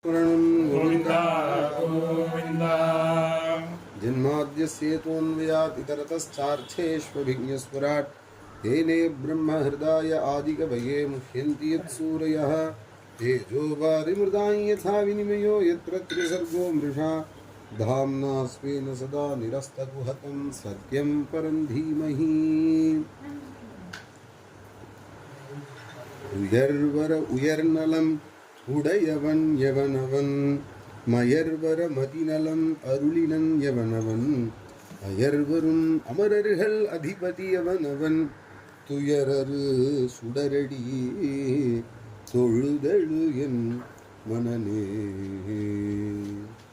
गोविन्दा गोविन्दा जन्माद्यस्येतोऽन्वयात् इतरतश्चार्थेष्वभिज्ञस्वराट् तेने ब्रह्महृदाय आदिकवये मुह्यन्ति यत्सूरयः तेजो वारिमृदां यथा विनिमयो यत्र त्रिसर्गो मृषा धाम्ना स्वेन सदा निरस्तकुहकं सत्यं परं धीमहि उयर्वर उयर्नलं உடையவன் எவனவன் மயர்வர மதிநலம் அருளினன் எவனவன் அயர்வரும் அமரர்கள் அதிபதி எவனவன் துயரரு சுடரடி தொழுதழு என் மனநே.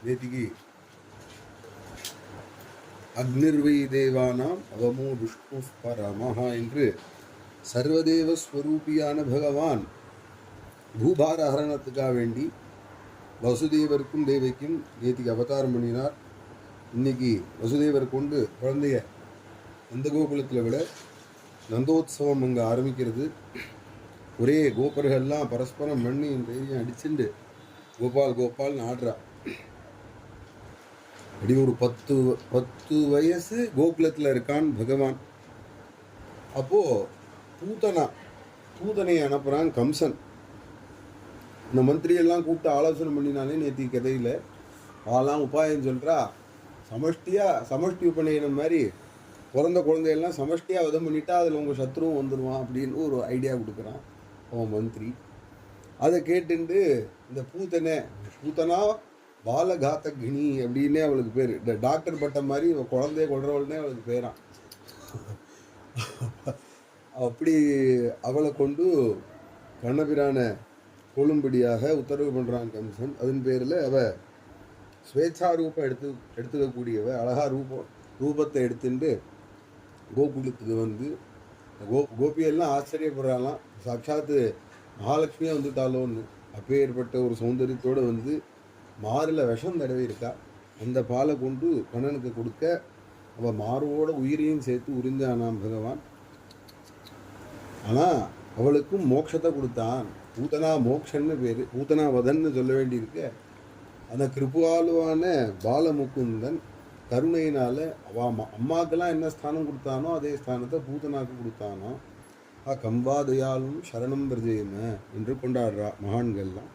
நேத்திக்கு அக்னிர்வை தேவானாம் அவமோ விஷ்ணு பரமஹா என்று சர்வதேவ ஸ்வரூபியான பகவான் பூபார ஹரணத்துக்காக வேண்டி வசுதேவருக்கும் தேவிக்கும் நேத்திக்கு அவதாரம் பண்ணினார். இன்னைக்கு வசுதேவர் கொண்டு குழந்தைய நந்தகோகுலத்தில் விட நந்தோத்சவம் அங்கே ஆரம்பிக்கிறது. ஒரே கோபர்கள்லாம் பரஸ்பரம் மண்ணி தைரியம் அடிச்சுண்டு கோபால் கோபால்னு ஆடுறா. அப்படி ஒரு 10 வயசு கோகுலத்தில் இருக்கான் பகவான். அப்போது பூதனை அனுப்புகிறான் கம்சன். இந்த மந்திரியெல்லாம் கூப்பிட்டு ஆலோசனை பண்ணினாலே நேற்று கதையில் ஆலாம் உபாயம் சொல்கிறா. சமஷ்டி உபநயனம் மாதிரி பிறந்த குழந்தையெல்லாம் சமஷ்டியாக வதம் பண்ணிட்டா அதில் உங்கள் சத்ருவும் வந்துடுவான் அப்படின்னு ஒரு ஐடியா கொடுக்குறான் அவன் மந்திரி. அதை கேட்டுண்டு இந்த பூத்தனா பாலகாத்தகினி அப்படின்னே அவளுக்கு பேர். இந்த டாக்டர் பட்டம் மாதிரி குழந்தைய கொள்றவள்னே அவளுக்கு பேரான். அப்படி அவளை கொண்டு கண்ணபிரான கொள்ளும்படியாக உத்தரவு பண்ணுறான் கம்சன். அதன் பேரில் அவள் ஸ்வேச்சா ரூபம் எடுத்துக்கக்கூடியவ அழகா ரூபத்தை எடுத்துட்டு கோகுலத்துக்கு வந்து கோபியெல்லாம் ஆச்சரியப்படுறாலாம். சாட்சாத்து மகாலட்சுமியாக வந்துட்டாலோன்னு அப்பேற்பட்ட ஒரு சௌந்தரியத்தோடு வந்து மாறில் விஷம் தடவை இருக்கா. அந்த பாலை கொண்டு கண்ணனுக்கு கொடுக்க அவள் மாரோட உயிரையும் சேர்த்து உறிஞ்சானாம் பகவான். ஆனால் அவளுக்கும் மோட்சத்தை கொடுத்தான். பூத்தனா மோக்ஷன்னு பேர், பூத்தனா வதன்னு சொல்ல வேண்டியிருக்க. அந்த கிருபாலுவான பாலமுகுந்தன் கருணையினால் அம்மாக்கெல்லாம் என்ன ஸ்தானம் கொடுத்தானோ அதே ஸ்தானத்தை பூத்தனாக்கு கொடுத்தானோ. கம்பாதயாலும் சரணம் பிரஜேம என்று கொண்டாடுறா மகான்கள்லாம்.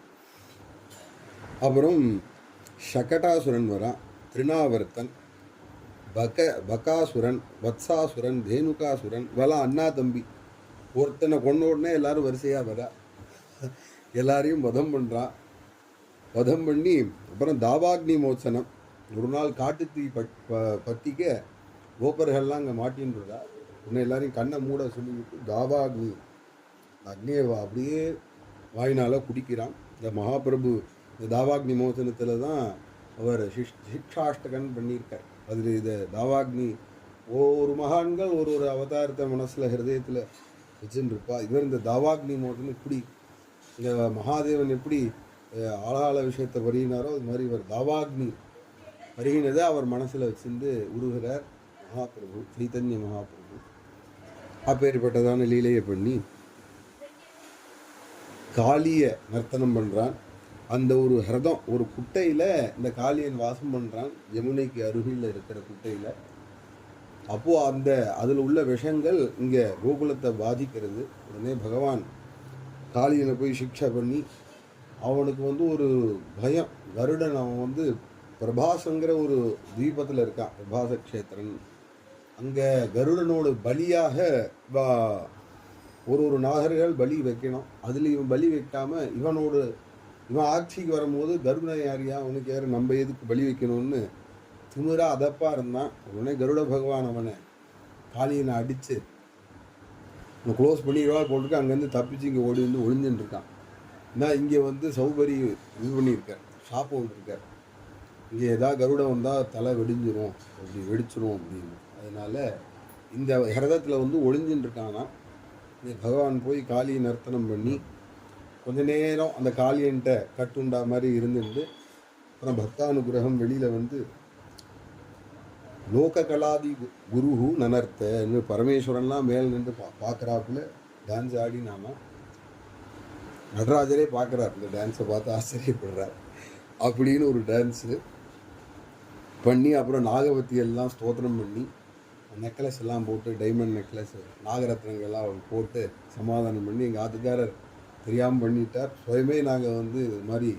அப்புறம் சகடாசுரன் வரான், திருநாவர்த்தன், பகாசுரன், வத்சாசுரன், தேனுகாசுரன் இவெல்லாம் அண்ணா தம்பி. ஒருத்தனை கொண்ட உடனே எல்லாரும் வரிசையாக வரா. எல்லாரையும் வதம் பண்ணுறான். வதம் பண்ணி அப்புறம் தாவாக்னி மோச்சனம். ஒரு நாள் காட்டுத்தீ பற்றிக்க கோபர்கள்லாம் அங்கே மாட்டின்றதா. உன்னை எல்லாரையும் கண்ணை மூட சொல்லிவிட்டு தாவாக்னி அக்னியை அப்படியே வாயினால் குடிக்கிறான். இந்த மகாபிரபு இந்த தாவாக்னி மோச்சனத்தில் தான் அவர் சிக்ஷாஷ்டகன் பண்ணியிருக்கார். அதில் இதை தாவாக்னி ஒரு மகான்கள் ஒரு அவதாரத்தை மனசில் ஹிருதயத்தில் வச்சுன்னு இருப்பா. இவர் இந்த தாவாக்னி மோச்சனம் இப்படி இந்த மகாதேவன் எப்படி ஆளாள விஷயத்தை வருகினாரோ அது மாதிரி இவர் தாவாக்னி வருகினதை அவர் மனசில் வச்சுருந்து உருகிறார் மகாபிரபு, சைத்தன்ய மகாபிரபு. அப்பேற்பட்டதான லீலையை பண்ணி காளியை நர்த்தனம் பண்ணுறான். அந்த ஒரு ஹிரதம் ஒரு குட்டையில் இந்த காளியன் வாசம் பண்ணுறான், யமுனைக்கு அருகில் இருக்கிற குட்டையில். அப்போது அதில் உள்ள விஷங்கள் இங்கே கோகுலத்தை பாதிக்கிறது. உடனே பகவான் காளியனை போய் சிக்ஷை பண்ணி அவனுக்கு வந்து ஒரு பயம். கருடன் அவன் பிரபாசங்கிற ஒரு தீபத்தில் இருக்கான், பிரபாச க்ஷேத்திரன். அங்கே கருடனோட பலியாக ஒரு நாகர்கள் பலி வைக்கணும். அதில் இவன் பலி வைக்காமல் இவன் ஆட்சிக்கு வரும்போது கருடன் யாரியா அவனுக்கு யார் நம்ம எதுக்கு பலி வைக்கணும்னு திமிரா அதப்பாக இருந்தான். உடனே கருட பகவான் அவனை காளியனை அடித்து க்ளோஸ் பண்ணிடுவா போட்டுருக்கு. அங்கேருந்து தப்பிச்சு இங்கே ஒளிஞ்சுன்னு இருக்கான். நான் இங்கே சௌபரி இது பண்ணியிருக்கேன், ஷாப் விட்டுருக்கார். இங்கே எதாவது கருடம் வந்தால் தலை வெடிஞ்சிரும், அப்படி வெடிச்சிரும் அப்படின்னு. அதனால் இந்த ஹிரதத்தில் ஒளிஞ்சுன்னு இருக்கானா. இங்கே பகவான் போய் காளியை நர்த்தனம் பண்ணி கொஞ்ச நேரம் அந்த காளியன்ட்ட கட்டுண்டா மாதிரி இருந்துட்டு அப்புறம் பக்தானுகிரகம் வெளியில் லோக கலாதி குரு நனர்த்தன்னு பரமேஸ்வரன்லாம் மேல் நின்று பார்க்குறாப்புல டான்ஸ் ஆடி. நடராஜரே பார்க்குறார், இந்த டான்ஸை பார்த்து ஆச்சரியப்படுறார். அப்படின்னு ஒரு டான்ஸு பண்ணி அப்புறம் நாகவதி எல்லாம் ஸ்தோத்திரம் பண்ணி நெக்லஸ் எல்லாம் போட்டு டைமண்ட் நெக்லஸ் நாகரத்னங்கள்லாம் அவர் போட்டு சமாதானம் பண்ணி எங்கள் ஆத்துக்காரர் தெரியாமல் பண்ணிட்டார். சுயமே நாங்கள் வந்து இது மாதிரி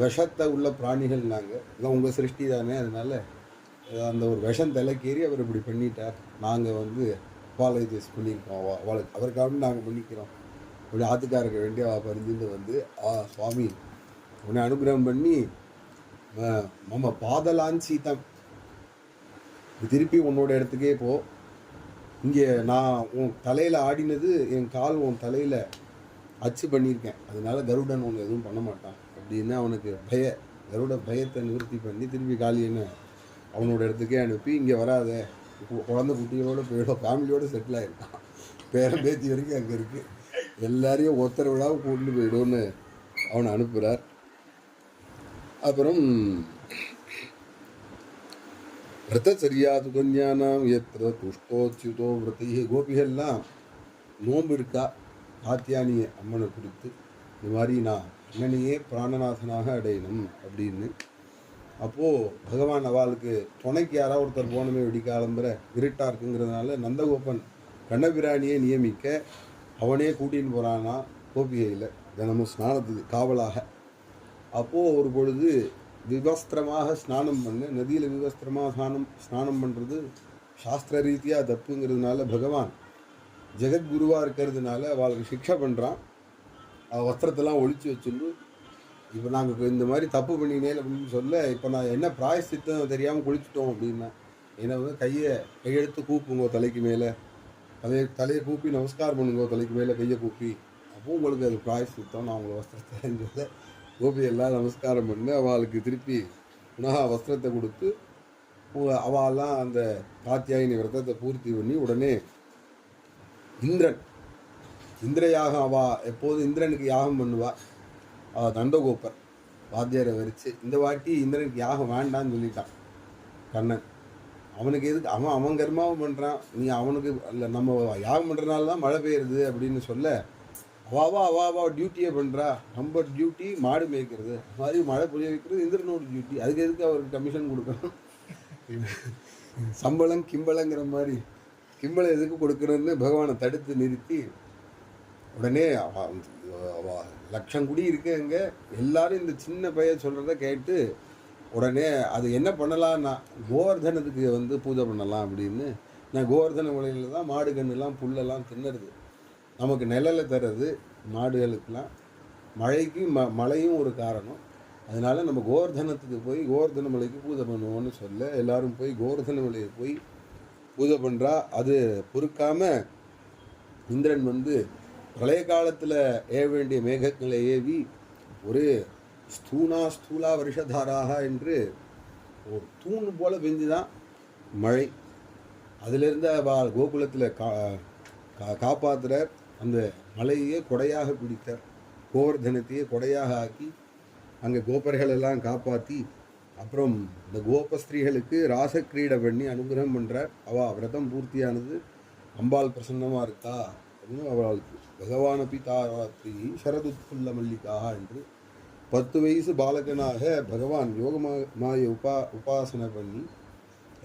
விஷத்தை உள்ள பிராணிகள் நாங்கள் எல்லாம் உங்கள் சிருஷ்டி தானே, அதனால் அந்த ஒரு விஷம் தலைக்கேறி அவர் இப்படி பண்ணிட்டார். நாங்கள் வந்து அப்பாலஜைஸ் பண்ணியிருக்கோம் அவளுக்கு, அவருக்காக நாங்கள் பண்ணிக்கிறோம் அப்படி ஆத்துக்காரருக்கு வேண்டிய பரிந்துட்டு வந்து சுவாமி உன்னை அனுகிரகம் பண்ணி மம பாதலான் சீதம் திருப்பி உன்னோட இடத்துக்கே போ. இங்கே நான் உன் தலையில் ஆடினது என் கால் உன் தலையில் அச்சு பண்ணியிருக்கேன், அதனால கருடன் உன்னை எதுவும் பண்ண மாட்டான் அப்படின்னு அவனுக்கு கருட பயத்தை நிவர்த்தி பண்ணி திருப்பி காளியனை அவனோட இடத்துக்கே அனுப்பி இங்கே வராத குழந்தை குட்டிகளோட போயிடும் ஃபேமிலியோடு செட்டில் ஆகிருக்கான். பேரன் பேத்தி வரைக்கும் அங்கே இருக்குது, எல்லாரையும் ஒருத்தர் விழாவும் கூட்டு போயிடும்னு அவனை அனுப்புகிறார். அப்புறம் விரதச்சரியாது கன்யானாம் எத்திர துஷ்டோச்சியுதோ விரதி கோபிகள்லாம் நோன்பு இருக்கா காத்தியானிய அம்மனை குறித்து இந்த மாதிரி நான் அண்ணனையே பிராணநாதனாக அடையணும் அப்படின்னு. அப்போது பகவான் அவளுக்கு துணைக்கு யாராவது ஒருத்தர் போனமே வெடிக்காலம்புற இருட்டாக இருக்குங்கிறதுனால நந்தகோபன் கண்ணபிராணியை நியமிக்க அவனே கூட்டின்னு போகிறானா கோபிகையில் தினமும் ஸ்நானத்துக்கு காவலாக. அப்போது ஒரு பொழுது விவஸ்திரமாக ஸ்நானம் பண்ண நதியில் விவஸ்திரமாக ஸ்நானம் பண்ணுறது சாஸ்திர ரீதியாக தப்புங்கிறதுனால பகவான் ஜெகத்குருவாக இருக்கிறதுனால அவளுக்கு சிக்ஷை பண்ணுறான். வஸ்திரத்தெல்லாம் ஒழிச்சு வச்சுட்டு இப்போ நாங்கள் இந்த மாதிரி தப்பு பண்ணினேன் அப்படின்னு சொல்ல, இப்போ நான் என்ன பிராயசித்தம் தெரியாமல் குளிச்சுட்டோம் அப்படின்னா என்னை வந்து கையெடுத்து கூப்புங்கோ தலைக்கு மேலே, தலையை கூப்பி நமஸ்காரம் பண்ணுங்கோ தலைக்கு மேலே கையை கூப்பி, அப்போ உங்களுக்கு அது பிராயசித்தம் நான் உங்களை வஸ்திரத்தை சொல்ல கோபி எல்லாம் நமஸ்காரம் பண்ணி அவளுக்கு திருப்பி புனகா வஸ்திரத்தை கொடுத்து அவெல்லாம் அந்த காத்தியாயினி விரதத்தை பூர்த்தி பண்ணி உடனே இந்திர யாகம் எப்போதும் இந்திரனுக்கு யாகம் பண்ணுவா நந்தகோபர் வாத்தியாரை வரிச்சு. இந்த வாட்டி இந்திரனுக்கு யாகம் வேண்டான்னு சொல்லிட்டான் கண்ணன். அவனுக்கு எதுக்கு அவன் கர்மாவும் பண்ணுறான், நீ அவனுக்கு இல்லை நம்ம யாகம் பண்ணுறதுனால தான் மழை பெய்யுறது அப்படின்னு சொல்ல அவாவா டியூட்டியே பண்ணுறா. நம்ம டியூட்டி மாடு மேய்க்கிறது, மாதிரி மழை புரிய வைக்கிறது இந்திரனோட டியூட்டி. அதுக்கு எதுக்கு அவருக்கு கமிஷன் கொடுக்கணும், சம்பளம் கிம்பளங்கிற மாதிரி கிம்பளம் எதுக்கு கொடுக்குறன்னு பகவானை தடுத்து நிறுத்தி உடனே லட்சம் குடி இருக்குங்க எல்லாரும் இந்த சின்ன பையன் சொல்கிறத கேட்டு உடனே அது என்ன பண்ணலான்னா கோவர்தனத்துக்கு வந்து பூஜை பண்ணலாம் அப்படின்னு. நான் கோவர்தன உலகில் தான் மாடு கண்ணுலாம் புல்லெல்லாம் தின்னுறது, நமக்கு நிழலை தர்றது மாடுகளுக்கெல்லாம். மழைக்கு மழையும் ஒரு காரணம், அதனால நம்ம கோவர்தனத்துக்கு போய் கோவர்தன மலைக்கு பூஜை பண்ணுவோம்னு சொல்ல எல்லாரும் போய் கோவர்தன மலையை போய் பூஜை பண்ணுறா. அது பொறுக்காமல் இந்திரன் வந்து பழைய காலத்தில் ஏவ வேண்டிய மேகங்களை ஏவி ஒரு ஸ்தூலா வருஷதாராக என்று ஒரு தூண் போல் பெஞ்சுதான் மழை. அதிலிருந்து கோகுலத்தில் காப்பாற்றுற அந்த மலையே கொடையாக பிடித்தார், கோவர்தனத்தையே கொடையாக ஆக்கி அங்கே கோபர்களெல்லாம் காப்பாற்றி அப்புறம் இந்த கோபஸ்திரீகளுக்கு ராசக்கிரீடை பண்ணி அனுகிரகம் பண்ணுறார். அவள் விரதம் பூர்த்தியானது அம்பாள் பிரசன்னமாக இருக்கா அப்படின்னு அவளுக்கு பகவானபி தாராத்ரி சரதுத்புல்ல மல்லிகா என்று 10 வயசு பாலகனாக பகவான் யோகமாய உபாசனை பண்ணி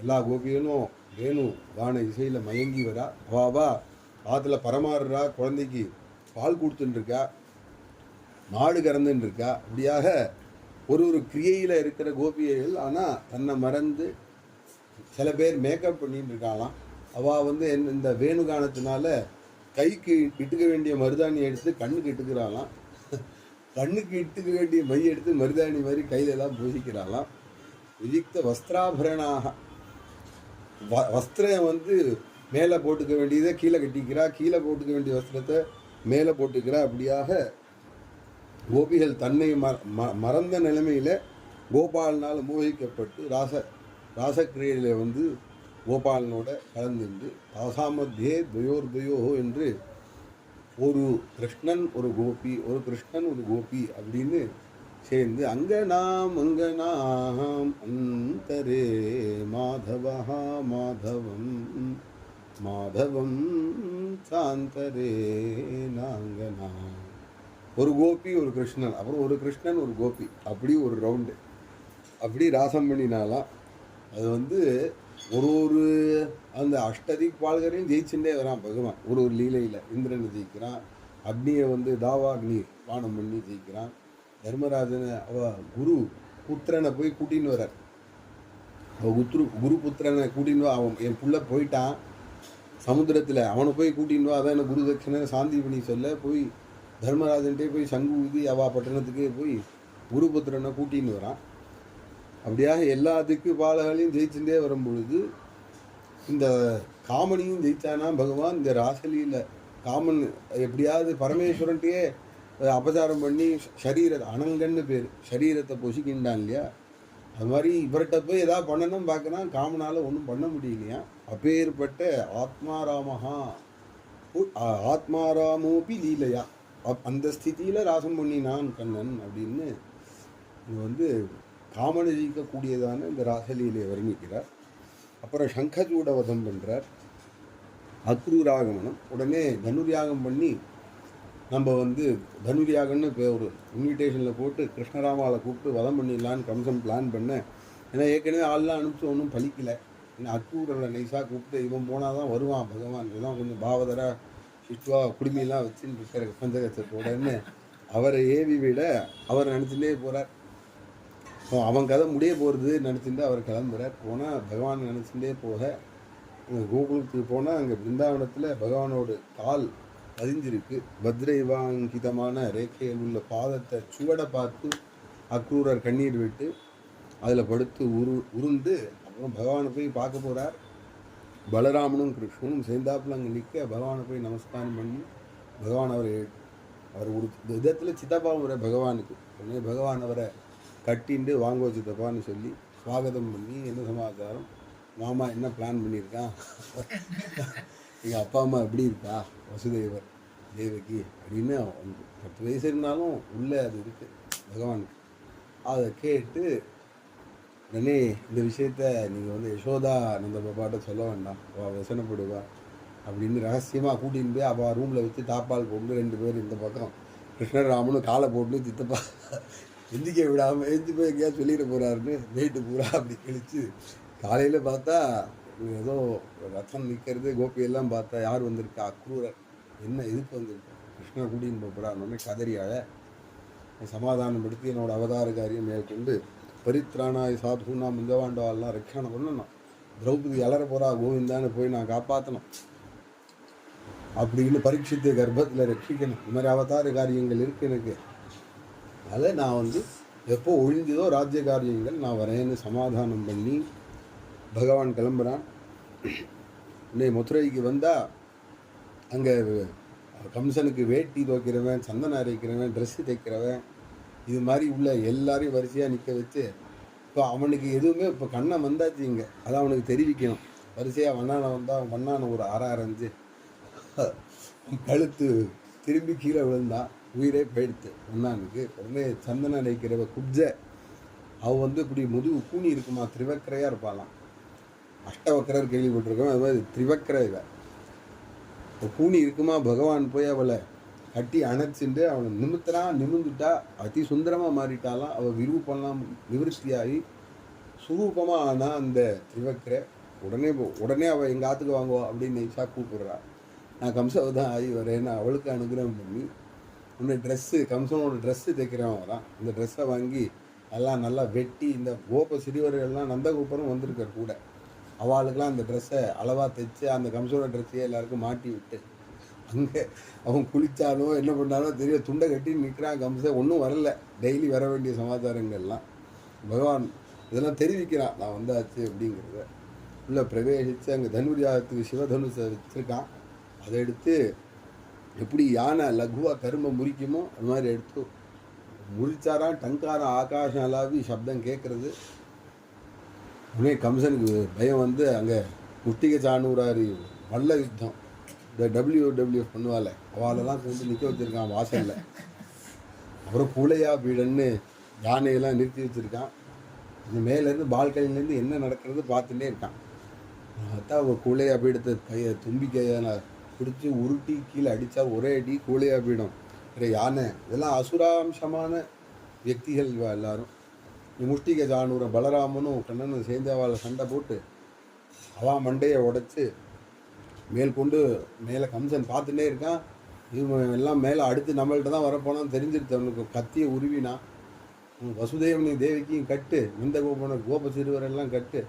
எல்லா கோபிகளும் வேணு கான இசையில் மயங்கி வரா. அவாவா ஆற்றுல பரமாறுறா, குழந்தைக்கு பால் கொடுத்துட்டுருக்கா, மாடு கறந்துட்டுருக்கா. அப்படியாக ஒரு கிரியையில் இருக்கிற கோபிகைகள் ஆனால் தன்னை மறந்து சில பேர் மேக்கப் பண்ணிட்டு இருக்காளாம். அவள் வந்து இந்த வேணுகானத்தினால கைக்கு இட்டுக்க வேண்டிய மருதாணி எடுத்து கண்ணுக்கு இட்டுக்கிறாளாம், கண்ணுக்கு இட்டுக்க வேண்டிய மை எடுத்து மருதாணி மாதிரி கையிலெல்லாம் பூசிக்கிறாளாம். விதிக்த வஸ்திராபரணாக வஸ்திரம் வந்து மேலே போட்டுக்க வேண்டியதை கீழே கட்டிக்கிறா, கீழே போட்டுக்க வேண்டிய வஸ்திரத்தை மேலே போட்டுக்கிறா. அப்படியாக கோபிகள் தன்னை மறந்த நிலைமையில் கோபாலனால் மோகிக்கப்பட்டு ராசக்கிரியையில் வந்து கோபாலனோட கலந்துண்டு தாசாமத்தியே துவயோர்துவயோ என்று ஒரு கிருஷ்ணன் ஒரு கோபி அப்படின்னு சேர்ந்து அங்கனாம் அந்தரே மாதவம் சாந்தரே நாங்கனாம் ஒரு கோபி ஒரு கிருஷ்ணன், அப்புறம் ஒரு கிருஷ்ணன் ஒரு கோபி, அப்படி ஒரு ரவுண்டு அப்படி ராசம் பண்ணினாலாம். அது வந்து ஒரு ஒரு அந்த அஷ்டதிக் பால்கரையும் ஜெயிச்சுட்டே வரான் பகவான். ஒரு ஒரு லீலையில் இந்திரனை ஜெயிக்கிறான், அக்னியை வந்து தாவாக்னி பானம் பண்ணி ஜெயிக்கிறான். தர்மராஜனை குரு புத்திரனை போய் கூட்டின்னு வர்றார். குரு புத்திரனை கூட்டின்னு வா, அவன் என் புள்ள போயிட்டான் சமுத்திரத்தில், அவனை போய் கூட்டின்னு வா, அதான் குரு தட்சிணை சாந்தி பண்ணி சொல்ல போய் தர்மராஜன்ட்டே போய் சங்கு ஊதி அவா பட்டணத்துக்கே போய் குருபுத்திரனை கூட்டின்னு வரான். அப்படியாக எல்லா திக்கு பாலகளையும் ஜெயிச்சுட்டே வரும் பொழுது இந்த காமனையும் ஜெயிச்சானா பகவான். இந்த ராசலியில் காமன் எப்படியாவது பரமேஸ்வரன்ட்டையே அபசாரம் பண்ணி சரீரத்தை, அனங்கன்னு பேர், சரீரத்தை பொசிக்கின்றான் இல்லையா, அது மாதிரி இவர்கிட்ட போய் எதாவது பண்ணணும் பார்க்குறான், காமனால் ஒன்றும் பண்ண முடியலையா. அப்பேற்பட்ட ஆத்மாராமஹா ஆத்மாராமோபி லீலையா, அந்த ஸ்திதியில் ராசம் பண்ணினான் கண்ணன் அப்படின்னு இது வந்து காமனை ஜெயிக்கக்கூடியதான இந்த ராசலீலையை வர்ணிக்கிறார். அப்புறம் சங்கச்சூட வதம் பண்ணுறார், அக்ரூராகமனம். உடனே தனுர்யாகம் பண்ணி நம்ம வந்து தனுர்யாகம்னு இப்போ ஒரு இன்விடேஷனில் போட்டு கிருஷ்ணராமாவை கூப்பிட்டு வதம் பண்ணிடலான்னு கம்சன் பிளான் பண்ணேன். ஏன்னா ஏற்கனவே ஆள்லாம் அனுப்பிச்சு ஒன்றும் பலிக்கலை. ஏன்னா அக்ரூரை நைஸாக கூப்பிட்டு இவன் போனால் தான் வருவான் பகவான், இதுதான் கொஞ்சம் பாவதராக சிஷ்வா குடுமையெல்லாம் வச்சுன்னு இருக்கிற பஞ்சகச்சத்தோடன்னு அவரை ஏவி விட அவர் நினச்சிட்டே போகிறார். அவன் கதை முடிய போகிறது நினச்சிட்டு அவர் கிளம்புறார். போனால் பகவான் நினச்சிட்டே போக கோகுலத்துக்கு போனால் அங்கே பிருந்தாவனத்தில் பகவானோட கால் பதிஞ்சிருக்கு. பத்ரைவாங்கிதமான ரேகையில் உள்ள பாதத்தை சுவடை பார்த்து அக்ரூரர் கண்ணீர் விட்டு அதில் படுத்து உருந்து அப்புறம் பகவானை போய் பார்க்க போகிறார். பலராமனும் கிருஷ்ணனும் சேர்ந்தாப்புல அங்கே நிற்க பகவானை போய் நமஸ்காரம் பண்ணி பகவான் அவர் ஒரு விதத்தில் சித்தப்பாவுற பகவானுக்கு உடனே பகவான் அவரை கட்டிண்டு வாங்கோ சித்தப்பான்னு சொல்லி ஸ்வாகதம் பண்ணி என்ன சமாச்சாரம் மாமா என்ன பிளான் பண்ணியிருக்கான், எங்கள் அப்பா அம்மா எப்படி இருக்கா, வசுதேவர் தேவகி அப்படின்னு 10 வயசு இருந்தாலும் உள்ளே அது இருக்குது பகவானுக்கு. அதை கேட்டு உடனே இந்த விஷயத்த நீங்கள் வந்து யசோதா நந்த பாப்பாட்ட சொல்ல வேண்டாம், அவள் வசனப்படுவா அப்படின்னு ரகசியமாக கூட்டின்னு போய் அவள் ரூமில் வச்சு தாப்பால் போட்டு 2 பேர் இந்த பக்கம் கிருஷ்ணர் ராமனும் காலை போட்டு சித்தப்பா எந்திக்க விடாமல் எந்திக்கு போய் எங்கேயா சொல்லிட போகிறாருன்னு வெயிட்டு பூரா அப்படி கழிச்சு காலையில் பார்த்தா ஏதோ ரத்தம் நிற்கிறது கோபியெல்லாம் பார்த்தா யார் வந்திருக்கா, அக்ரூரர். என்ன எதுக்கு வந்திருக்கா, கிருஷ்ணர் கூட்டின்னு போகிறான்னு கதறியாழ சமாதானம் படுத்தி என்னோடய அவதார காரியம் மேற்கொண்டு பரித்ராணாய் சாதுனா முந்தவாண்டவாள்லாம் ரட்சணம் பண்ணணும், திரௌபதி அலற போகிறா கோவிந்தான்னு போய் நான் காப்பாற்றணும் அப்படின்னு பரீட்சித்து கர்ப்பத்தில் ரட்சிக்கணும். இந்த மாதிரி அவதார காரியங்கள் இருக்குது எனக்கு. அதை நான் வந்து எப்போ ஒழிஞ்சதோ ராஜ்ய காரியங்கள் நான் வரேன்னு சமாதானம் பண்ணி பகவான் கிளம்புறான். இன்னைக்கு மதுரைக்கு வந்தால் அங்கே கம்சனுக்கு வேட்டி துவைக்கிறவன், சந்தனம் அரைக்கிறவன், ட்ரெஸ்ஸு தைக்கிறவன், இது மாதிரி உள்ள எல்லாரையும் வரிசையாக நிற்க வச்சு இப்போ அவனுக்கு எதுவுமே இப்போ கண்ணை வந்தாச்சு இங்கே அதை அவனுக்கு தெரிவிக்கணும். வரிசையாக வண்ணானை வந்தால் அவன் வண்ணானை ஒரு அரைஞ்சு கழுத்து திரும்பி கீழே விழுந்தான், உயிரே போயிடுத்து வண்ணானுக்கு. உடனே சந்தனம் அரைக்கிறவ குப்ஜ அவள் வந்து இப்படி முதுகு கூனி இருக்குமா, திரிவக்கரையாக இருப்பாளாம். அஷ்டவக்கரர் கேள்விப்பட்டிருக்கோம், அது மாதிரி திரிவக்கரை இவ கூனி இருக்குமா. பகவான் போய் அவளை கட்டி அணைச்சிட்டு அவனை நிமிந்துட்டா அதி சுந்தரமாக மாறிட்டாலாம். அவள் விரூபம்லாம் நிவர்த்தியாகி சுரூபமாக ஆனால் அந்த திரிவக்கரை உடனே அவள் எங்கள் ஆற்றுக்கு வாங்குவா அப்படின்னு நைஸாக கூப்பிடுறா. நான் கம்சவதான் ஆகி வரேன்னு அவளுக்கு அனுகிரகம் பண்ணி உன்னை ட்ரெஸ்ஸு கம்சனோட ட்ரெஸ்ஸு தைக்கிறவன் வரான். இந்த ட்ரெஸ்ஸை வாங்கி எல்லாம் நல்லா வெட்டி இந்த கோப சிறுவர்கள்லாம் நந்தகோபுரம் வந்திருக்கார் கூட, அவளுக்கெல்லாம் அந்த ட்ரெஸ்ஸை அளவாக தைச்சு அந்த கம்சனோட ட்ரெஸ்ஸையே எல்லாருக்கும் மாட்டி விட்டு அங்கே அவன் குளித்தாலோ என்ன பண்ணாலோ தெரிய துண்டை கட்டி நிற்கிறான். கம்சன் ஒன்றும் வரல, டெய்லி வர வேண்டிய சமாச்சாரங்கள்லாம் பகவான் இதெல்லாம் தெரிவிக்கிறான், நான் வந்தாச்சு அப்படிங்கிறத. உள்ளே பிரவேசித்து அங்கே தனுர்யாகத்துக்கு சிவதனுசை வச்சுருக்கான். அதை எடுத்து எப்படி யானை லகுவாக கரும்பை முறிக்குமோ அது மாதிரி எடுத்து முறிச்சாரான். டங்காரம் ஆகாஷம் அலாவி சப்தம் கேட்குறது. உடனே கம்சனுக்கு பயம் வந்து அங்கே முட்டிகை சாணூராரி மல்ல யுத்தம் இந்த WWF பண்ணுவாள் அவளெல்லாம் கொண்டு நிற்க வச்சுருக்கான் வாசலில். அப்புறம் கூலையா பீடன்னு யானையெல்லாம் நிறுத்தி வச்சுருக்கான். இந்த மேலேருந்து பால்கனிலேருந்து என்ன நடக்கிறது பார்த்துட்டே இருக்கான். பார்த்தா அவள் கூலையா பீடத்தை தும்பிக்கையை பிடிச்சி உருட்டி கீழே அடித்தா ஒரே அடி கூலையா பீடம் யானை, இதெல்லாம் அசுராம்சமான வியக்திகள் இவா எல்லாரும். முஷ்டிக ஜானூர பலராமனும் கண்ணனும் சேர்ந்து அவளை சண்டை போட்டு அவன் மண்டையை உடைச்சு மேல் கொண்டு மேலே கம்சன் பார்த்துட்டே இருக்கான். இவன் எல்லாம் மேலே அடுத்து நம்மள்கிட்ட தான் வரப்போனான்னு தெரிஞ்சிருச்சு. அவனுக்கு கத்தியை உருவினான். வசுதேவனி தேவிக்கையும் கட்டு, நந்தகோபன கோப சிறுவரெல்லாம் கட்டு.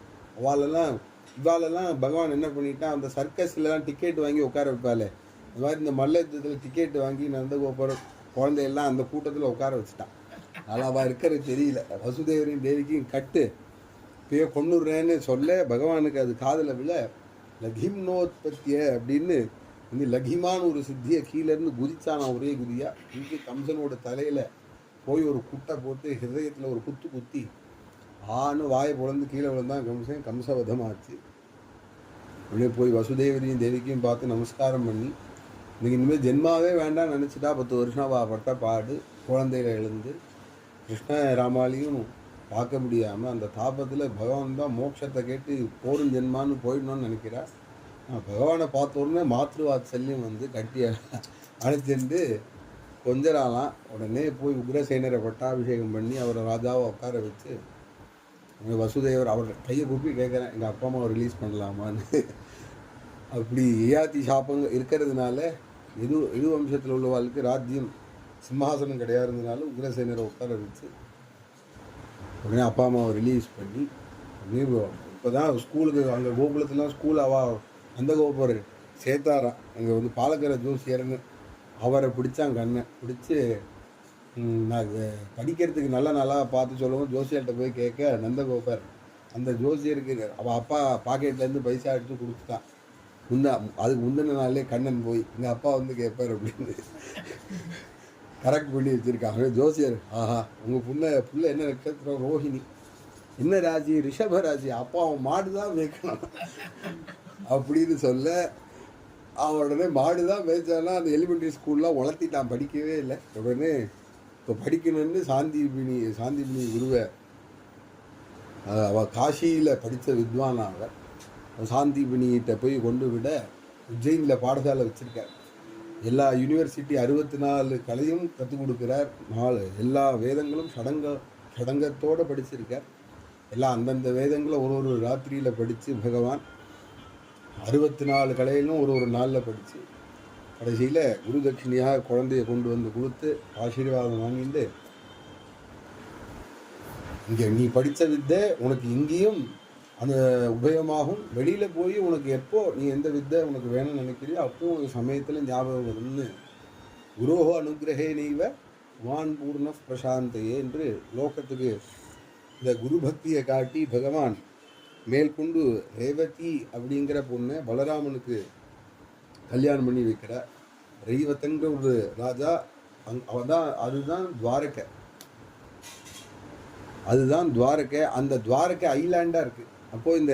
இவாளெல்லாம் பகவான் என்ன பண்ணிட்டான், அந்த சர்க்கஸ்லாம் டிக்கெட் வாங்கி உட்கார வைப்பாளே, இந்த மாதிரி இந்த மல்ல யுத்தத்தில் டிக்கெட் வாங்கி நந்தகோபுர குழந்தையெல்லாம் அந்த கூட்டத்தில் உட்கார வச்சுட்டான். நல்லாவா இருக்கிறது தெரியல. வசுதேவரையும் தேவிக்கையும் கட்டு, இப்பயே கொண்டுடுறேன்னு சொல்ல பகவானுக்கு அது காதில் விழ லகிம்னோத்பத்திய அப்படின்னு வந்து லகிமான ஒரு சித்தியை கீழேருந்து குதிச்சானா ஒரே குதியா. இங்கே கம்சனோட தலையில் போய் ஒரு குட்டை போட்டு ஹிருதயத்தில் ஒரு குத்து குத்தி ஆன்னு வாயை பொழந்து கீழே விழுந்தான் கம்சன். கம்சவதமாச்சு. அப்படியே போய் வசுதேவரையும் தேவிக்கையும் பார்த்து நமஸ்காரம் பண்ணி, இன்னைக்கு இனிமேல் ஜென்மாவே வேண்டாம்னு நினச்சிட்டா 10 வருஷம் பட்ட பாடு குழந்தையில எழுந்து கிருஷ்ண ராமாலையும் பார்க்க முடியாமல் அந்த தாபத்தில் பகவான் தான் மோட்சத்தை கேட்டு போரும் ஜென்மான்னு போயிடணும்னு நினைக்கிறா. பகவானை பார்த்த உடனே மாத்ருவாத்சல்யம் வந்து கட்டி அழைச்சிட்டு கொஞ்சராலாம். உடனே போய் உக்ரசேனரை பட்டாபிஷேகம் பண்ணி அவரை ராஜாவை உட்கார வச்சு வசுதேவர் அவர் கையை கூப்பி கேட்குறேன், எங்கள் அப்பா அம்மாவை ரிலீஸ் பண்ணலாமான்னு. அப்படி ஏயாத்தி சாப்பங்க இருக்கிறதுனால எது வம்சத்தில் உள்ளவாளுக்கு ராஜ்யம் சிம்மாசனம் கிடையாதுனால உக்ரசேனரை உட்கார வச்சு உடனே அப்பா அம்மாவை ரிலீஸ் பண்ணி இப்போ தான் ஸ்கூலுக்கு அங்கே கோகுலத்துலாம் ஸ்கூல் நந்தகோபுரம் சேர்த்தாரான். அங்கே வந்து பாலக்கரை ஜோசியர்னு அவரை பிடிச்சான். கண்ணை பிடிச்சி நான் படிக்கிறதுக்கு நல்லா பார்த்து சொல்லுவோம். ஜோசியர்கிட்ட போய் கேட்க நந்தகோபர் அந்த ஜோசியருக்கு அவள் அப்பா பாக்கெட்லேருந்து பைசா எடுத்து கொடுத்துட்டான். அதுக்கு முந்தின நாள்லேயே கண்ணன் போய் எங்கள் அப்பா வந்து கேட்பார் அப்படின்னு கரெக்ட் பண்ணி வச்சுருக்காங்க. ஜோசியர், ஆஹா உங்கள் புள்ள என்ன நட்சத்திரம்? ரோஹிணி. என்ன ராசி? ரிஷப ராசி. அப்பா அவன் மாடு தான் மேய்க்கணும் அப்படின்னு சொல்ல உடனே மாடு தான் மேய்ச்சானா அந்த எலிமெண்ட்ரி ஸ்கூல்லாம் வளர்த்திட்டான். படிக்கவே இல்லை. உடனே இப்போ படிக்கணும்னு சாந்திபினி குருவை அவள் காஷியில் படித்த வித்வான் அவள் சாந்திபினிகிட்ட போய் கொண்டு விட உஜ்ஜயினில் பாடசாலை வச்சுருக்கார். எல்லா யூனிவர்சிட்டி 64 கலையும் கற்றுக் கொடுக்குறார். எல்லா வேதங்களும் சடங்கத்தோடு படிச்சிருக்கார். எல்லாம் அந்தந்த வேதங்களை ஒரு ராத்திரியில் படித்து பகவான் 64 கலையிலும் ஒரு நாளில் படித்து கடைசியில் குரு தட்சிணியாக குழந்தைய கொண்டு வந்து கொடுத்து ஆசீர்வாதம் வாங்கிட்டு, இங்கே நீ படித்த வித்தை உனக்கு இங்கேயும் அந்த உபயமாகும். வெளியில் போய் உனக்கு எப்போ நீ எந்த வித்தை உனக்கு வேணும்னு நினைக்கிறியோ அப்போ ஒரு சமயத்தில் ஞாபகம் வரும்னு குரோஹோ அனுகிரகே நெய்வ வான் பூர்ண பிரசாந்தையே என்று லோகத்துக்கு இந்த குரு பக்தியை காட்டி பகவான் மேற்கொண்டு ரேவதி அப்படிங்கிற பொண்ணை பலராமனுக்கு கல்யாணம் பண்ணி வைக்கிறார். ரேவதங்கிற ஒரு ராஜா அதுதான் துவாரகை. அந்த துவாரகை ஐலாண்டாக இருக்குது. அப்போது இந்த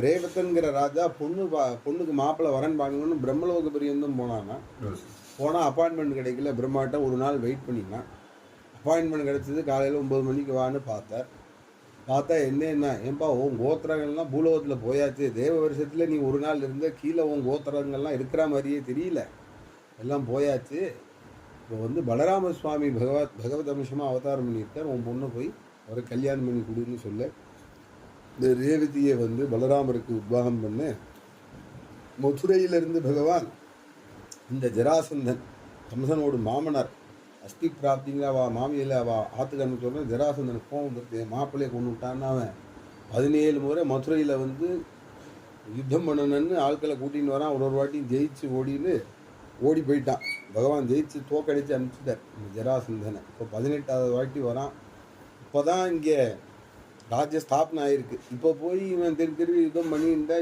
ரேவதன்கிற ராஜா பொண்ணுக்கு மாப்பிள்ளை வரன் பார்க்கணுன்னு பிரம்மலோக பரியந்தம் போனால் அப்பாயின்மெண்ட் கிடைக்கல. பிரம்மாட்ட ஒரு நாள் வெயிட் பண்ணினான். அப்பாயின்மெண்ட் கிடச்சது காலையில் 9 மணிக்கு வான்னு பார்த்தா என்ன ஏன்பா உன் கோத்திரங்கள்லாம் பூலோகத்தில் போயாச்சு. தேவ வருஷத்தில் நீ ஒரு நாள் இருந்த கீழே உன் கோத்திரங்கள்லாம் இருக்கிற மாதிரியே தெரியல, எல்லாம் போயாச்சு. இப்போ வந்து பலராம சுவாமி பகவத் அம்சமாக அவதாரம் பண்ணியிருக்கார். உன் பொண்ணை போய் அவரை கல்யாணம் பண்ணி கொடுன்னு சொல்ல இந்த ரேவதியை வந்து பலராமருக்கு உத்வாகம் பண்ண மதுரையிலிருந்து பகவான் இந்த ஜராசந்தன் கம்சனோடு மாமனார் அஸ்தி பிராப்திங்கிற மாமியில் ஆத்துக்கன்னு சொல்கிறேன். ஜராசந்தனுக்கு கோவம் வந்துருக்கு. மாப்பிள்ளையை கொண்டு விட்டான்னு அவன் 17 முறை மதுரையில் வந்து யுத்தம் பண்ணணுன்னு ஆட்களை கூட்டின்னு வரான். ஒரு வாட்டியும் ஜெயிச்சு ஓடி போயிட்டான். பகவான் ஜெயிச்சு தோக்கடிச்சு அனுப்பிச்சிட்டார் இந்த ஜராசந்தனை. இப்போ 18வது வாட்டி வரான். இப்போ தான் இங்கே ராஜ்ய ஸ்தாபனம் ஆகிருக்கு. இப்போ போய் இவன் திருப்பி யுத்தம் பண்ணியிருந்தா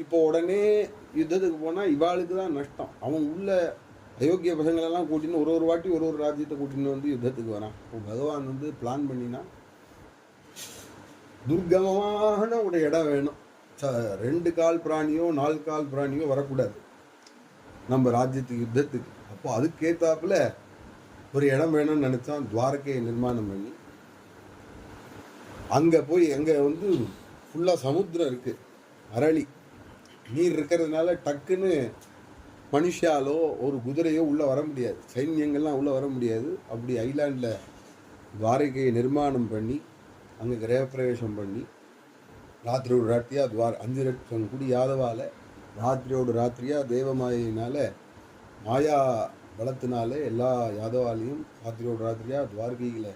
இப்போ உடனே யுத்தத்துக்கு போனால் இவாளுக்கு தான் நஷ்டம். அவன் உள்ள அயோக்கிய பசங்களெல்லாம் கூட்டின்னு ஒரு வாட்டி ஒரு ராஜ்யத்தை கூட்டின்னு வந்து யுத்தத்துக்கு வரான். இப்போ பகவான் வந்து பிளான் பண்ணினா துர்கமமான ஒரு இடம் வேணும். 2 கால் பிராணியோ 4 கால் பிராணியோ வரக்கூடாது நம்ம ராஜ்யத்துக்கு யுத்தத்துக்கு. அப்போ அதுக்கேற்றாப்புல ஒரு இடம் வேணும்னு நினச்சான். துவாரகையை நிர்மாணம் பண்ணி அங்கே போய் அங்கே வந்து ஃபுல்லாக சமுத்திரம் இருக்குது, அரளி நீர் இருக்கிறதுனால டக்குன்னு மனுஷாலோ ஒரு குதிரையோ உள்ளே வர முடியாது, சைன்யங்கள்லாம் உள்ளே வர முடியாது. அப்படி ஐலாண்டில் துவாரகையை நிர்மாணம் பண்ணி அங்கே கிரகப்பிரவேசம் பண்ணி ராத்திரியோட ராத்திரியாக 5 லட்சம் குடி யாதவால் ராத்திரியோட ராத்திரியாக தேவமாயினால மாயா பலத்தினால எல்லா யாதவாலையும் ராத்திரியோட ராத்திரியாக துவாரகையில்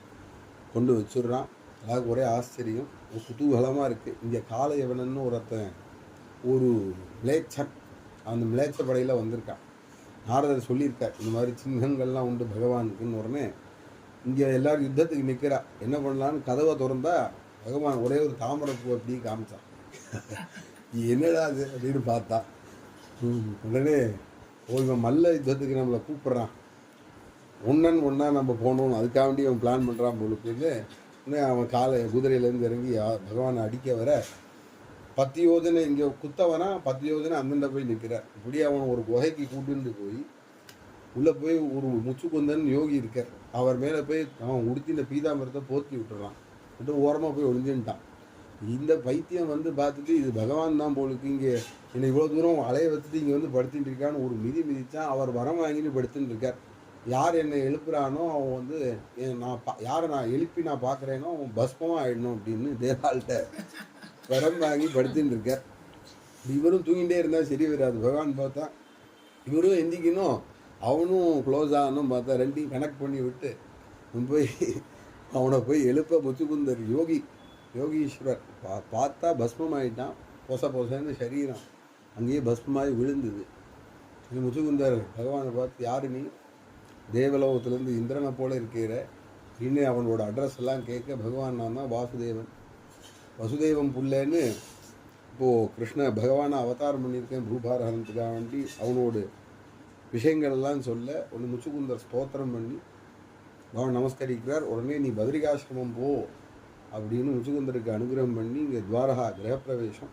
கொண்டு வச்சுடுறான். அதாவது ஒரே ஆச்சரியம், ஒரு குதூகலமாக இருக்குது. இங்கே காளையவனன்னு ஒருத்தன் ஒரு மிளேச்சன், அந்த மிளேச்ச படையில் வந்திருக்கான். நாரதர் சொல்லியிருக்கார் இந்த மாதிரி சின்னங்கள்லாம் உண்டு பகவானுக்குன்னு. உடனே இங்கே எல்லோரும் யுத்தத்துக்கு நிற்கிறா, என்ன பண்ணலான்னு கதவை திறந்தா பகவான் ஒரே ஒரு தாமரைப்பூ அப்படி காமிச்சான். என்னடா அது அப்படின்னு பார்த்தா, உடனே இவன் மல்ல யுத்தத்துக்கு நம்மளை கூப்பிட்றான், ஒன்றா நம்ம போகணும், அதுக்காக வேண்டி அவன் பிளான் பண்ணுறான் போலுக்குன்னு. உடனே அவன் குதிரையிலேருந்து இறங்கி பகவானை அடிக்க வர 10 யோஜனை இங்கே குத்தவனா 10 யோஜனை அந்தண்ட போய் நிற்கிறார். இப்படி அவன் ஒரு குகைக்கு கூட்டுன்னு போய் உள்ளே போய் ஒரு முச்சுக்குந்தன் யோகி இருக்கார், அவர் மேலே போய் அவன் உடுத்தின பீதாமரத்தை போர்த்தி விட்டுறான். விட்டு ஓரமாக போய் ஒளிஞ்சுட்டான். இந்த பைத்தியம் பார்த்துட்டு இது பகவான் தான் போலுக்கு இங்கே என்னை இவ்வளோ தூரம் அலைய வச்சுட்டு இங்கே படுத்துட்டு இருக்கான்னு ஒரு மிதிச்சான். அவர் வரம் வாங்கிட்டு படுத்துட்டு இருக்கார். யார் என்னை எழுப்புறானோ அவன் யாரை நான் எழுப்பி நான் பார்க்குறேனோ அவன் பஸ்மமாக ஆகிடணும் அப்படின்னு தேவால்கிட்ட வரம் வாங்கி படுத்துட்டு இருக்கார். இவரும் தூங்கிட்டே இருந்தால் சரி வராது. பகவான் பார்த்தா இவரும் எந்திக்கணும், அவனும் க்ளோஸ் ஆகணும் பார்த்தா, ரெண்டையும் கனெக்ட் பண்ணி விட்டு போய் அவனை போய் எழுப்ப முச்சுக்குந்தர் யோகீஸ்வரர் பார்த்தா பஸ்மம் ஆகிட்டான். பொசன்னு சரீரம் அங்கேயே பஸ்மமாகி விழுந்தது. இது முச்சுக்குந்தர் பகவானை பார்த்து, யாரு நீ? தேவலோகத்திலேருந்து இந்திரனை போல இருக்கிற இன்னும் அவனோட அட்ரஸ் எல்லாம் கேட்க, பகவான் நான் தான் வசுதேவம் புள்ளேன்னு இப்போது பகவானை அவதாரம் பண்ணியிருக்கேன் பூபாரகத்துக்காக வேண்டி அவனோட விஷயங்கள்லாம் சொல்ல ஒன்று முச்சுக்குந்தர் ஸ்தோத்திரம் பண்ணி பகவான் நமஸ்கரிக்கிறார். உடனே நீ பத்ரிகாசிரமம் போ அப்படின்னு முச்சுக்குந்தருக்கு அனுகிரகம் பண்ணி இங்கே துவாரகா கிரகப்பிரவேசம்.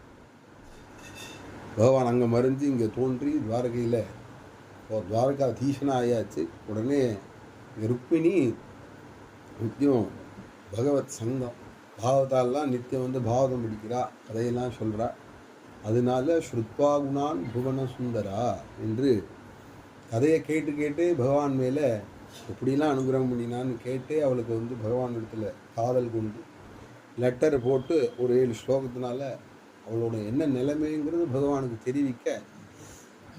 பகவான் அங்கே மறைஞ்சு இங்கே தோன்றி துவாரகையில் துவாரகா தீஷனா ஆயாச்சு. உடனே ருக்மிணி நித்தியம் பகவத் சங்கம் பாவத்தாலெலாம் நித்தியம் பாவதம் பிடிக்கிறா, கதையெல்லாம் சொல்கிறா. அதனால ஸ்ருத்வா குணான் புவன சுந்தரா என்று கதையை கேட்டு பகவான் மேலே எப்படிலாம் அனுகிரகம் பண்ணினான்னு கேட்டு அவளுக்கு பகவான் இடத்துல காதல் கொண்டு லெட்டர் போட்டு ஒரு 7 ஸ்லோகத்தினால அவளோட என்ன நிலைமைங்கிறது பகவானுக்கு தெரிவிக்க,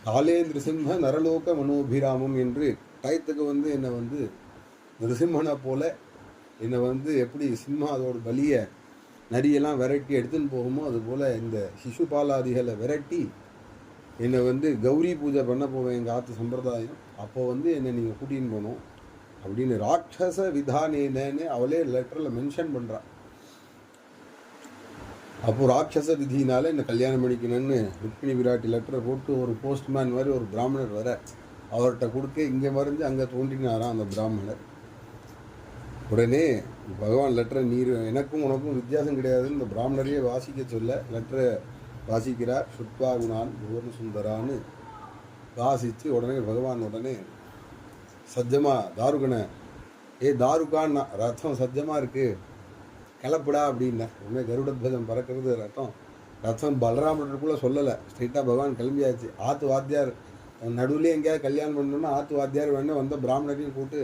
காலே நிருசிம்ம நரலோக மனோபிராமம் என்று டயத்துக்கு என்னை நிருசிம்மனை போல என்னை எப்படி சிம்மா அதோட பலியை நரியெல்லாம் விரட்டி எடுத்துன்னு போகுமோ அதுபோல் இந்த சிசுபாலாதிகளை விரட்டி என்னை கௌரி பூஜை பண்ண போவேன் எங்கள் ஆற்று சம்பிரதாயம். அப்போ என்னை நீங்கள் கூட்டின்னு போகணும் அப்படின்னு ராட்சச விதானேனன்னு அவளே லெட்டரில் மென்ஷன் பண்ணுறான். அப்போது ராட்சச விதினால என்னை கல்யாணம் பண்ணிக்கணும்னு ருக்மிணி விராட்டி லெட்டரை போட்டு ஒரு போஸ்ட்மேன் மாதிரி ஒரு பிராமணர் வர அவர்கிட்ட கொடுக்க இங்கே மறைஞ்சு அங்கே தோன்றினாராம் அந்த பிராமணர். உடனே பகவான் லெட்டரை எனக்கும் உனக்கும் வித்தியாசம் கிடையாதுன்னு இந்த பிராமணரையே வாசிக்க சொல்ல லெட்டரை வாசிக்கிறார். சுத்வா குணான் புவன சுந்தரான்னு வாசித்து உடனே பகவான் சஜ்ஜமா தாருகனை தாருகான்னா ரத்தம் சஜ்ஜமாக இருக்குது கிளப்புடா அப்படின்னா உடனே கருடத்வஜம் பறக்கிறது ரத்தம் பலராமருக்குள்ளே சொல்லலை, ஸ்ட்ரெயிட்டாக பகவான் கிளம்பியாச்சு. ஆற்று வாத்தியார் நடுவில் எங்கேயாவது கல்யாணம் பண்ணணுன்னா ஆற்று வாத்தியார் வேணும் வந்த பிராமணரையும் கூட்டு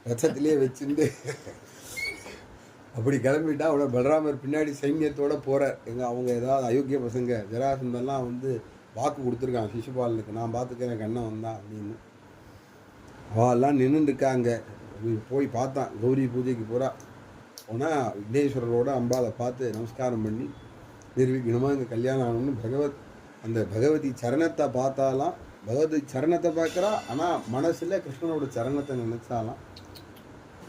ரத்தத்திலே வச்சுட்டு அப்படி கிளம்பிட்டா. அவனை பலராமர் பின்னாடி சைன்யத்தோடு போகிறார். அவங்க ஏதாவது அயோக்கிய பசங்க ஜராசந்தெல்லாம் வாக்கு கொடுத்துருக்கான் சிசுபாலனுக்கு, நான் பார்த்துக்கிறேன் கண்ணன் வந்தான் அப்படின்னு. அவெல்லாம் நின்றுருக்காங்க. போய் பார்த்தான், கௌரி பூஜைக்கு போகிறா. ஆனால் விக்னேஸ்வரரோட அம்பாவை பார்த்து நமஸ்காரம் பண்ணி நிர்விக்னமாக இங்கே கல்யாணம் ஆகணும்னு அந்த பகவதி சரணத்தை பார்த்தாலாம். பகவதி சரணத்தை பார்க்குறா, ஆனால் மனசில் கிருஷ்ணனோட சரணத்தை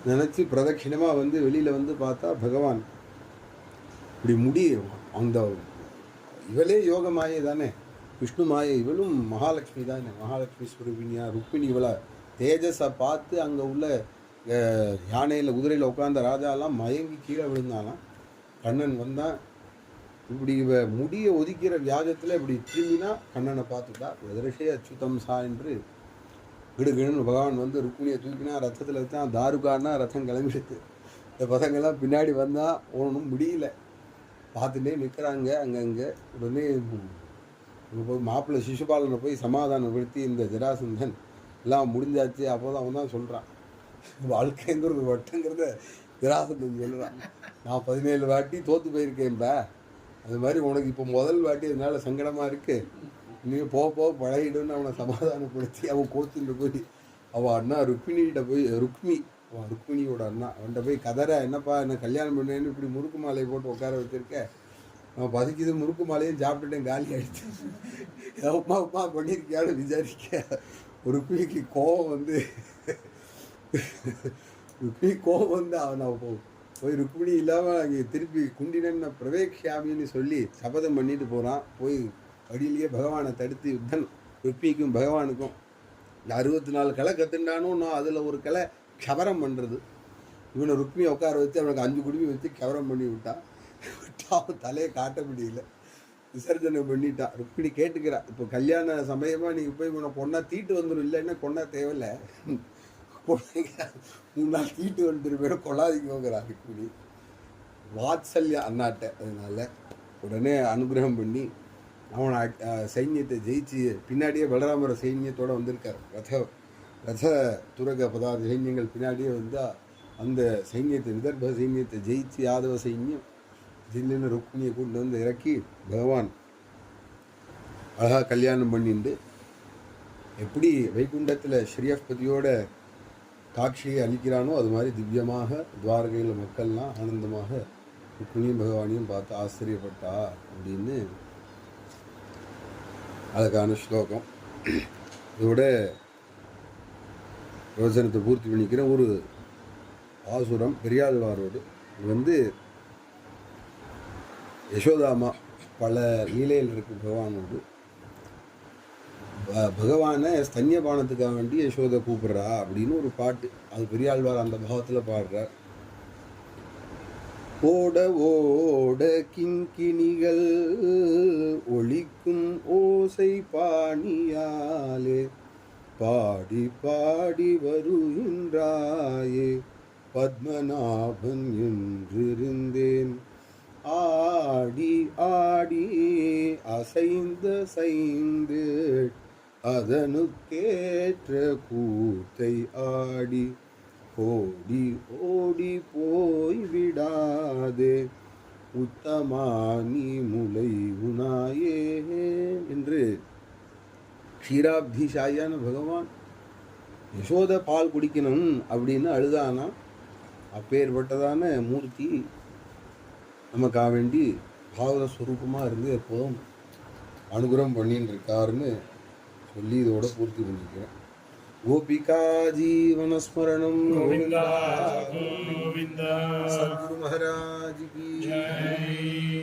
நினச்சி பிரதட்சிணமாக வெளியில் பார்த்தா பகவான் இப்படி அந்த இவளே யோக மாயை தானே, விஷ்ணு மாயை, இவளும் மகாலட்சுமி தானே, மகாலட்சுமி ஸ்வரூபினியா ருக்மிணி. இவளை தேஜஸை பார்த்து அங்கே உள்ள யானையில் குதிரையில் உட்காந்த ராஜாலாம் மயங்கி கீழே விழுந்தாலாம். கண்ணன் வந்தான். இப்படி முடியை ஒதுக்கிற வியாஜத்தில் இப்படி திரும்பினா கண்ணனை பார்த்துட்டா. எதிரஷே அச்சுதம் சா என்று கிடுகிடுன்னு பகவான் ருக்மிணியை தூக்கினா ரத்தத்தில் வச்சான். தாருகான்னா ரத்தம் கிளம்பிடுது. இந்த பசங்கள்லாம் பின்னாடி வந்தால் ஒன்றும் முடியல, பார்த்துட்டே நிற்கிறாங்க அங்கங்கே. உடனே அங்கே போய் மாப்பிள்ளை சிசுபாலனை போய் சமாதானப்படுத்தி இந்த ஜராசந்தன் எல்லாம் முடிஞ்சாச்சு. அப்போ தான் அவன் தான் சொல்கிறான், வாழ்க்கைங்கிறது வட்டங்கிறத ஜராசந்தன் சொல்லுறான். நான் 17 வாட்டி தோற்று போயிருக்கேன்பா, அது மாதிரி உனக்கு இப்போ முதல் வாட்டி அதனால சங்கடமாக இருக்குது, நீ போக போக பழகிடுன்னு அவனை சமாதானப்படுத்தி அவன் கோத்துட்டு போய் அவன் அண்ணா ருக்மிணிகிட்ட போய் அவன் ருக்மிணியோட அண்ணா அவன்கிட்ட போய் கதற, என்னப்பா என்ன கல்யாணம் பண்ணேன்னு இப்படி முறுக்கு மாலையை போட்டு உட்கார வச்சுருக்கேன், நான் பசிக்குது முறுக்கு மாலையும் சாப்பிட்டுட்டேன் காலி ஆகிடுச்சு, உமா பண்ணியிருக்கியான்னு விசாரிக்க ருக்மிணிக்கு கோபம் வந்து அவனை போய் ருக்மிணி இல்லாமல் அங்கே திருப்பி குண்டினன் பிரவேக்ஷாமின்னு சொல்லி சபதம் பண்ணிட்டு போகிறான். போய் வழியிலேயே பகவானை தடுத்து யுத்தன் ருக்மிக்கும் பகவானுக்கும் 64 கலை கற்றுண்டானோ நான் அதில் ஒரு கலை கவரம் பண்ணுறது. இவனை ருக்மியை உட்கார வச்சு அவனுக்கு 5 குடுமி வச்சு கவரம் பண்ணி விட்டான். அவன் தலையை காட்ட முடியல, விசர்ஜனை பண்ணிட்டான். ருக்மிணி கேட்டுக்கிறா, இப்போ கல்யாண சமயமாக நீங்கள் போய் இவனை கொண்டா தீட்டு வந்துடும், இல்லைன்னா கொண்டா தேவையில்லை, 3 நாள் தீட்டு வந்துருமே கொள்ளாதீங்கிறா ருக்மிணி. வாத்சல்யம் அண்ணாட்ட. அதனால உடனே அனுகிரகம் பண்ணி அவனை சைன்யத்தை ஜெயிச்சு பின்னாடியே பலராமர சைன்யத்தோடு வந்திருக்கார். ரத துரக பதார்த்த சைன்யங்கள் பின்னாடியே வந்தால் அந்த சைன்யத்தை விதர்ப சைன்யத்தை ஜெயிச்சு யாதவ சைன்யம் ஜில்லுன்னு ருக்மிணியை கொண்டு வந்து இறக்கி பகவான் அழகாக கல்யாணம் பண்ணிண்டு எப்படி வைகுண்டத்தில் ஸ்ரீயஸ்பதியோட காட்சியை அளிக்கிறானோ அது மாதிரி திவ்யமாக துவாரகையில் மக்கள்லாம் ஆனந்தமாக ருக்மிணியும் பகவானையும் பார்த்து ஆச்சரியப்பட்டா அப்படின்னு அழகான ஸ்லோகம். இதோட யோசனத்தை பூர்த்தி பண்ணிக்கிற ஒரு ஆசுரம் பெரியாழ்வாரோடு வந்து யசோதாமா பல லீலையில் இருக்கும் பகவானோடு பகவானை ஸ்தன்யபானத்துக்காக வேண்டி யசோதை கூப்பிட்றா அப்படின்னு ஒரு பாட்டு. அது பெரியாழ்வார் அந்த பாவத்தில் பாடுறார். ஓட ஓட கிங்கிணிகள் ஒலிக்கும் ஓசை பாணியாலே பாடி பாடி வருகின்றாயே பத்மநாபன் என்றிருந்தேன் ஆடி ஆடி அசைந்து அதனுக்கேற்ற கூத்தை ஆடி ஓடி ஓடி போய் விடாதே உத்தமானி முலை உனாயே என்று க்ஷீராப்திசாயான பகவான் யசோத பால் குடிக்கணும் அப்படின்னு அழுதானா. அப்பேற்பட்டதான மூர்த்தி நமக்காக வேண்டி பாகவத ஸ்வரூபமாக இருந்து எப்போதும் அனுகிரகம் பண்ணின்னு இருக்காருன்னு சொல்லி இதோட பூர்த்தி பண்ணிக்கிறேன். गोपिका जीवन स्मरणं गोविंदा गोविंदा। सद्गुरु महाराज की जय।